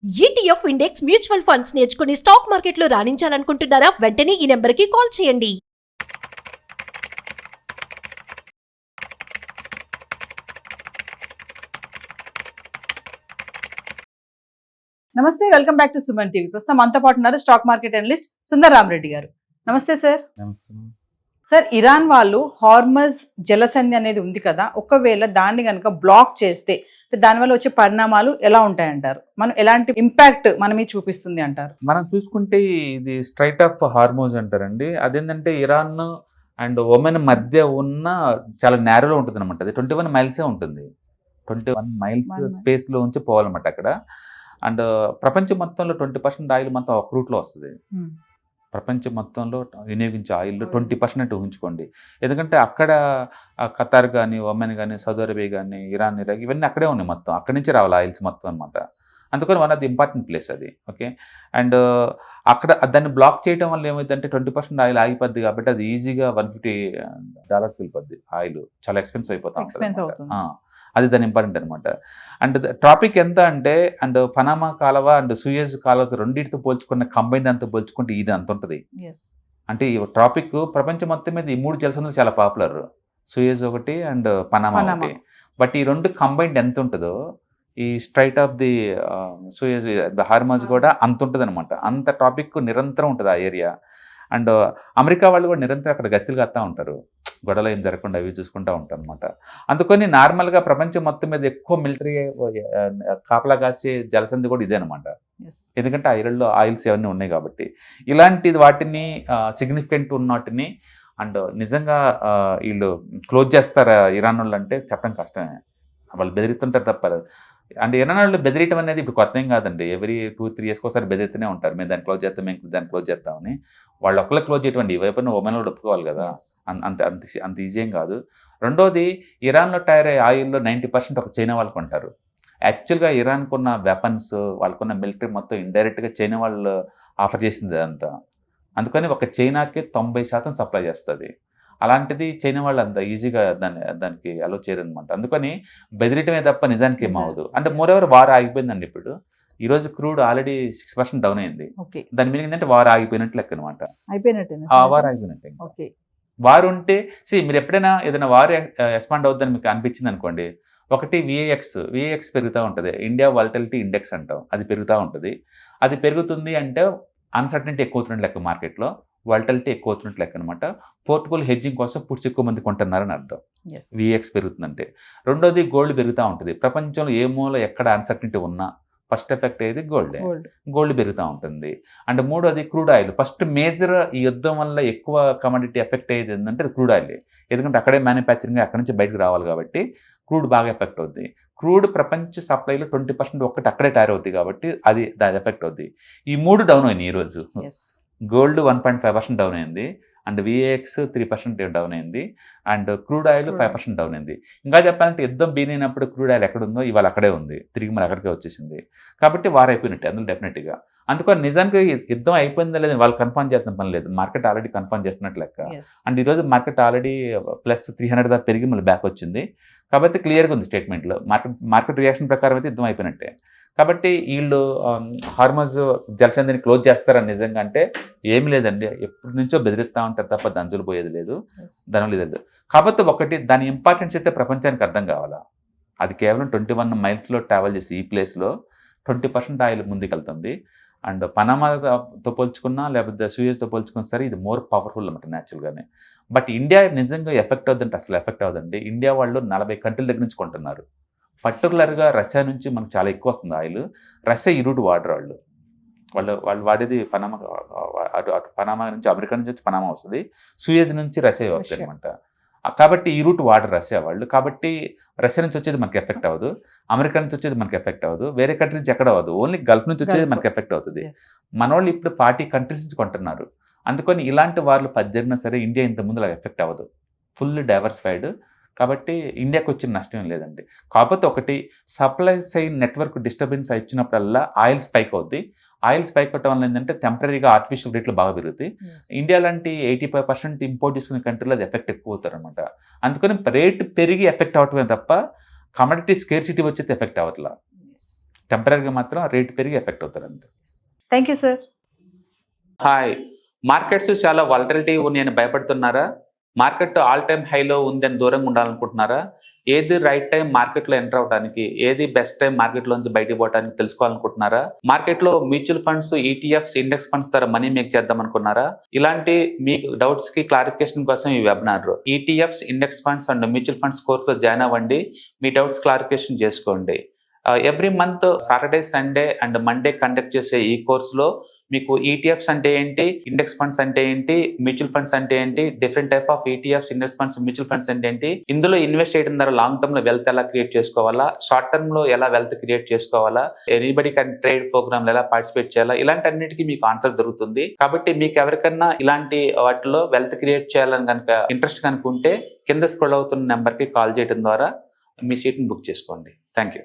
ETF index mutual funds నేర్చుకుని stock మార్కెట్లో రాణించాలనుకుంటున్నారా? వెంటనే ఈ నెంబర్కి కాల్ చేయండి. నమస్తే, welcome back to Suman TV. ప్రస్తుతం మనతో పాటు ఉన్నారు stock market analyst Sundar Rama Reddy గారు. నమస్తే సార్. సార్, ఇరాన్ వాళ్ళు హార్మజ్ జలసంధి అనేది ఉంది కదా, ఒకవేళ దాన్ని కనుక బ్లాక్ చేస్తే దానివల్ల వచ్చే పరిణామాలు ఎలా ఉంటాయంటారు? మనం ఎలాంటి ఇంపాక్ట్ మన మీద చూపిస్తుంది అంటారు? మనం చూసుకుంటే ఇది స్ట్రైట్ ఆఫ్ హార్మోజ్ అంటారండి. అదేంటంటే ఇరాన్ అండ్ ఒమెన్ మధ్య ఉన్న చాలా నేరోలో ఉంటుంది అనమాట. అది 21 మైల్సే ఉంటుంది. 21 మైల్స్ స్పేస్లో ఉంచి పోవాలన్నమాట అక్కడ. అండ్ ప్రపంచం మొత్తంలో 20% ఆయిల్ మొత్తం ఒక రూట్లో వస్తుంది. ప్రపంచం మొత్తంలో వినియోగించే ఆయిల్లో 20% ఊహించుకోండి. ఎందుకంటే అక్కడ ఖతార్ కానీ, ఒమెన్ కానీ, సౌదీ అరేబియా కానీ, ఇరాన్, ఇరాక్ ఇవన్నీ అక్కడే ఉన్నాయి. మొత్తం అక్కడి నుంచి రావాలి ఆయిల్స్ మొత్తం అనమాట. అందుకని one of the important place అది. ఓకే, అండ్ అక్కడ దాన్ని బ్లాక్ చేయడం వల్ల ఏమైందంటే 20% ఆయిల్ ఆగిపోద్ది కాబట్టి అది ఈజీగా $150 వెళ్ళిపోద్ది. ఆయిల్ చాలా ఎక్స్పెన్సివ్ అయిపోతుంది. అది దాని ఇంపార్టెంట్ అనమాట. అండ్ ట్రాఫిక్ ఎంత అంటే అండ్ పనామా కాలువ అండ్ సూయజ్ కాలువ రెండింటితో పోల్చుకున్న కంబైన్ దాంతో పోల్చుకుంటే ఇది అంత ఉంటుంది. అంటే ఈ ట్రాఫిక్ ప్రపంచం మొత్తం మీద ఈ 3 జలసంధులు చాలా పాపులర్. సూయజ్ ఒకటి అండ్ పనామా ఒకటి. బట్ ఈ రెండు కంబైన్డ్ ఎంత ఉంటుందో ఈ స్ట్రైట్ ఆఫ్ ది సూయజ్ హార్మజ్ కూడా అంత ఉంటుంది అనమాట. అంత ట్రాఫిక్ నిరంతరం ఉంటుంది ఆ ఏరియా. అండ్ అమెరికా వాళ్ళు కూడా నిరంతరం అక్కడ గస్తీలు కడతా ఉంటారు. గొడవలు ఏం జరగకుండా అవి చూసుకుంటూ ఉంటాం అనమాట. అందుకని నార్మల్గా ప్రపంచం మొత్తం మీద ఎక్కువ మిలిటరీ కాపలా కాసే జలసంధి కూడా ఇదే అనమాట. ఎందుకంటే ఆ ఏరియాలో ఆయిల్స్ అవన్నీ ఉన్నాయి కాబట్టి ఇలాంటి వాటిని సిగ్నిఫికెంట్ ఉన్న వాటిని అండ్ నిజంగా వీళ్ళు క్లోజ్ చేస్తారా ఇరాన్ వాళ్ళు అంటే చెప్పడం కష్టమే. వాళ్ళు బెదిరిస్తుంటారు తప్ప. అంటే ఇరాన్ వాళ్ళు బెదిరియటం అనేది ఇప్పుడు కొత్త ఏం కాదండి. ఎవ్రీ 2-3 ఇయర్స్కి ఒకసారి బెదిరితూనే ఉంటారు. మేము దాన్ని క్లోజ్ చేస్తాం, మేము దాన్ని క్లోజ్ చేస్తామని. వాళ్ళు ఒక్కళ్ళే క్లోజ్ చేయటం ఈ వైపున ఒమెన్ వాళ్ళు ఒప్పుకోవాలి కదా. అంత ఈజీ ఏం కాదు. రెండోది, ఇరాన్లో తయారయ్యే ఆయిల్లో 90% ఒక చైనా వాళ్ళు కొంటారు. యాక్చువల్గా ఇరాన్కు ఉన్న వెపన్స్, వాళ్ళకున్న మిలిటరీ మొత్తం ఇండైరెక్ట్గా చైనా వాళ్ళు ఆఫర్ చేసింది అదంతా. అందుకని ఒక చైనాకి 90% సప్లై చేస్తుంది. అలాంటిది చైనా వాళ్ళు అంత ఈజీగా దానికి అలో చేయరనమాట. అందుకని బెదిరియటమే తప్ప నిజానికి ఏమవుదు. అంటే మోరెవర్ వార్ ఆగిపోయిందండి. ఇప్పుడు ఈరోజు క్రూడ్ ఆల్రెడీ 6% డౌన్ అయింది. దాని మీనింగ్ ఏంటంటే వార్ ఆగిపోయినట్లు లెక్క అనమాట. వార్ ఆగిపోయినట్టే. వారు ఉంటే మీరు ఎప్పుడైనా ఏదైనా వార్ ఎక్స్పాండ్ అవుతుందని మీకు అనిపించింది అనుకోండి, ఒకటి విఏఎక్స్ పెరుగుతూ ఉంటుంది. ఇండియా వాలటిలిటీ ఇండెక్స్ అంటాం, అది పెరుగుతూ ఉంటుంది. అది పెరుగుతుంది అంటే అన్సర్టనిటీ ఎక్కువ అవుతున్నట్టు లెక్క, మార్కెట్లో వాలటిలిటీ ఎక్కువ అవుతున్నట్టు లెక్క అనమాట. పోర్టబుల్ హెడ్జింగ్ కోసం పుట్స్ ఎక్కువ మంది కొంటున్నారని అర్థం. విఎక్స్ పెరుగుతుందంటే. రెండోది, గోల్డ్ పెరుగుతూ ఉంటుంది. ప్రపంచంలో ఏ మూల ఎక్కడ అన్సర్టనిటీ ఉన్నా ఫస్ట్ ఎఫెక్ట్ అయ్యేది గోల్డ్ పెరుగుతూ ఉంటుంది. అండ్ మూడోది, క్రూడ్ ఆయిల్. ఫస్ట్ మేజర్ ఈ యుద్ధం వల్ల ఎక్కువ కమోడిటీ ఎఫెక్ట్ అయ్యేది ఏంటంటే క్రూడ్ ఆయిల్. ఎందుకంటే అక్కడే మ్యానుఫ్యాక్చరింగ్ అక్కడి నుంచి బయటకు రావాలి కాబట్టి క్రూడ్ బాగా ఎఫెక్ట్ అవుద్ది. క్రూడ్ ప్రపంచ సప్లైలో 20% ఒక్కటి అక్కడే తయారవుతుంది కాబట్టి దాని ఎఫెక్ట్ అవుద్ది. ఈ 3 డౌన్ అయినాయి ఈరోజు. గోల్డ్ 1.5% డౌన్ అయింది, అండ్ విఏఎక్స్ 3% డౌన్ అయింది, అండ్ క్రూడ్ ఆయిల్ 5% డౌన్ అయింది. ఇంకా చెప్పాలంటే యుద్ధం బీనైనప్పుడు క్రూడ్ ఆయిల్ ఎక్కడ ఉందో ఇవాళ అక్కడే ఉంది, తిరిగి మరి అక్కడికే వచ్చేసింది. కాబట్టి వార్ అయిపోయినట్టే అందులో డెఫినెట్గా. అందుకని నిజానికి యుద్ధం అయిపోయిందా లేదని వాళ్ళు కన్ఫర్మ్ చేస్తున్న పని లేదు. మార్కెట్ ఆల్రెడీ కన్ఫర్మ్ చేస్తున్నట్టు లెక్క. అండ్ ఈరోజు మార్కెట్ ఆల్రెడీ +300 దాకా పెరిగి మళ్ళీ బ్యాక్ వచ్చింది. కాబట్టి క్లియర్గా ఉంది స్టేట్మెంట్లో. మార్కెట్ రియాక్షన్ ప్రకారం అయితే యుద్ధం అయిపోయినట్టే. కాబట్టి వీళ్ళు హార్మోజ్ జలసంధిని క్లోజ్ చేస్తారని నిజంగా అంటే ఏమి లేదండి. ఎప్పటి నుంచో బెదిరిస్తూ ఉంటారు తప్ప దంజులు పోయేది లేదు, దాని లేదు. కాకపోతే ఒకటి, దాని ఇంపార్టెన్స్ అయితే ప్రపంచానికి అర్థం కావాలా. అది కేవలం 21 మైల్స్లో ట్రావెల్ చేసి ఈ ప్లేస్లో 20% ఆయిల్ ముందుకెళ్తుంది. అండ్ పనామాతో పోల్చుకున్నా లేకపోతే సూయజ్తో పోల్చుకున్నా సరే ఇది మోర్ పవర్ఫుల్ అన్నమాట న్యాచురల్గానే. బట్ ఇండియా నిజంగా ఎఫెక్ట్ అవుతుందంటే అసలు ఎఫెక్ట్ అవుతుందండి. ఇండియా వాళ్ళు 40 కంట్రీల దగ్గర నుంచి కొంటున్నారు. పర్టికులర్గా రష్యా నుంచి మనకు చాలా ఎక్కువ వస్తుంది ఆయిల్. రష్యా ఈ రూట్ వాడరు. వాళ్ళు వాడేది పనామా నుంచి, అమెరికా నుంచి వచ్చి పనామా వస్తుంది, సూయజ్ నుంచి రష్యా వస్తుంది అనమాట. కాబట్టి ఈ రూట్ వాడరు రష్యా వాళ్ళు. కాబట్టి రష్యా నుంచి వచ్చేది మనకి ఎఫెక్ట్ అవ్వదు, అమెరికా నుంచి వచ్చేది మనకి ఎఫెక్ట్ అవ్వదు, వేరే కంట్రీ నుంచి ఎక్కడ అవ్వదు, ఓన్లీ గల్ఫ్ నుంచి వచ్చేది మనకి ఎఫెక్ట్ అవుతుంది. మన వాళ్ళు ఇప్పుడు 40 కంట్రీస్ నుంచి కొంటున్నారు. అందుకని ఇలాంటి వాళ్ళు జరిగినా సరే ఇండియా ఇంత ముందు ఎఫెక్ట్ అవ్వదు, ఫుల్ డైవర్సిఫైడ్. కాబట్టి ఇండియాకి వచ్చిన నష్టం ఏం లేదండి. కాకపోతే ఒకటి, సప్లై సైడ్ నెట్వర్క్ డిస్టర్బెన్స్ ఇచ్చినప్పుడల్లా ఆయిల్ స్పైక్ అవుద్ది. ఆయిల్ స్పైక్ అవటం వల్ల ఏంటంటే టెంపరీగా ఆర్టిఫిషియల్ రేట్లు బాగా పెరుగుతాయి. ఇండియా లాంటి 85% ఇంపోర్ట్ చేసుకునే కంట్రీలో అది ఎఫెక్ట్ ఎక్కువ అవుతారు అనమాట. అందుకని రేటు పెరిగి ఎఫెక్ట్ అవటమే తప్ప కమోడిటీ స్కేర్సిటీ వచ్చేది ఎఫెక్ట్ అవ్వట్లా. టెంపరీగా మాత్రం రేట్ పెరిగి ఎఫెక్ట్ అవుతారు అంతే. Thank you sir. Hi, markets చాలా వాలటిలిటీ ఉన్నాయని భయపడుతున్నారా? మార్కెట్ ఆల్ టైమ్ హైలో ఉందని దూరంగా ఉండాలనుకుంటున్నారా? ఏది రైట్ టైం మార్కెట్లో ఎంటర్ అవడానికి, ఏది బెస్ట్ టైం మార్కెట్లోంచి బయటకు పోవడానికి తెలుసుకోవాలనుకుంటున్నారా? మార్కెట్లో mutual funds, ETFs, index funds ద్వారా మనీ మేక్ చేద్దాం అనుకున్నారా? ఇలాంటి మీ డౌట్స్ కి క్లారిఫికేషన్ కోసం ఈ webinar. ETFs, index funds and mutual funds కోర్సులో జాయిన్ అవ్వండి, మీ డౌట్స్ క్లారిఫికేషన్ చేసుకోండి. Every month Saturday, Sunday and Monday conduct చేసే ఈ కోర్సులో మీకు ఈటీఎఫ్స్ అంటే ఏంటి, ఇండెక్స్ ఫండ్స్ అంటే ఏంటి, మ్యూచువల్ ఫండ్స్ అంటే ఏంటి, different type of ETFs, index funds, mutual funds అంటే ఏంటి, ఇందులో ఇన్వెస్ట్ చేయడం ద్వారా లాంగ్ టర్మ్ లో వెల్త్ ఎలా క్రియేట్ చేసుకోవాలా, షార్ట్ టర్మ్ లో ఎలా వెల్త్ క్రియేట్ చేసుకోవాలా, ఎనీబడి కెన్ ట్రేడ్ ప్రోగ్రామ్ ఎలా పార్టిసిపేట్ చేయాలా, ఇలాంటి అన్నిటికీ మీకు ఆన్సర్ దొరుకుతుంది. కాబట్టి మీకు ఎవరికన్నా ఇలాంటి వాటిలో వెల్త్ క్రియేట్ చేయాలని కనుక ఇంట్రెస్ట్ కనుక ఉంటే కింద స్క్రోల్ అవుతున్న నెంబర్ కి కాల్ చేయడం ద్వారా మీ సీట్ ని బుక్ చేసుకోండి. Thank you.